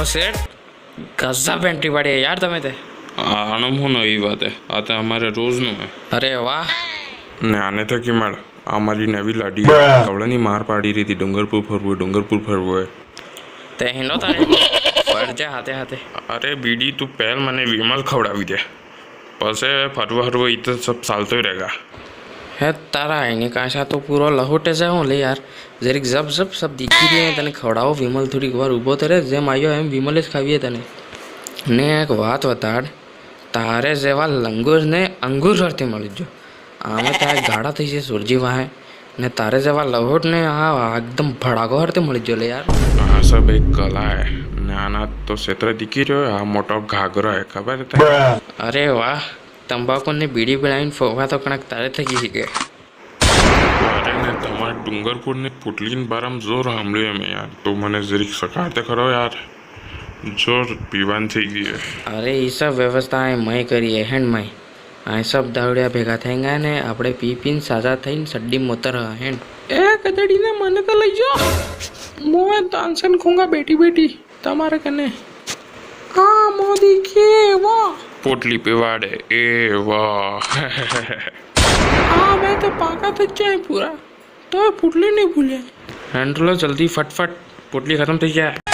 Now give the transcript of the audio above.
શેઠ ગઝબ entry પાડી યાર તમે તે આનો હું નવી વાત હે આ તો અમારે રોજનું હે અરે વાહ ને આને તો કે માળ અમારી નવી લાડી કવળાની માર પાડી રહી હતી ડુંગરપુર ફરવું હોય તે હિંડો તારે ફરજે હાથે હાથે અરે બીડી તું પહેલ મને વિમલ ખવડાવી દે પછી ફરવું એ તો સબ ચાલતો રહેગા હે તારા એની કાશા તો પૂરો લહોટે છે હું લે યાર જરીક જબ જબ સબ દીખી રહી તને ખવડાવો વિમલ થોડીક વાર ઊભો તરે જેમ આવ્યો એમ વિમલે જ ખાવીએ તને ને એક વાત બતાડ તારે જેવા લંગૂરને અંગૂર હરથી મળી જો આમે તારે ગાડા થઈ છે સુરજી વાહે ને તારે જેવા લહોટને આ એકદમ ભડાકો હરથી મળી જો લે યાર આ સબ એક કલા હે ને આના તો ક્ષેત્ર દીખી રહ્યો આ મોટો ઘાઘરો હે ખબર તને અરે વાહ તંબાકુને બીડી બનાવીને ફોવા તો કણક તારે થઈ ગઈ કે અરે ને તમારે ડુંગરપુરની પુટલીન બારામાં જોર સાંભળ્યું એમ યાર તો મને જરીક સકાળતે ખરો યાર જોર પીવાન થઈ ગઈ હે અરે એ સબ વ્યવસ્થા એ મય કરીએ હેન્ડ મય આ સબ દાવડિયા ભેગા થઈ ગયા ને આપણે પી પીને સાજા થઈને સડ્ડી મોતર હેન્ડ એ કદડીને મને તો લઈ જાઓ મોએ તાનસન ખુંગા બેટી તમારે કને હા મોદી કે વાહ પોટલી પીવાડે એ વાહ હા મેં તો પાકા તો જાય પૂરા તો પુટલી નહીં ભૂલ્યા હેન્ડ લો જલ્દી ફટફટ પોટલી ખતમ થઈ જાય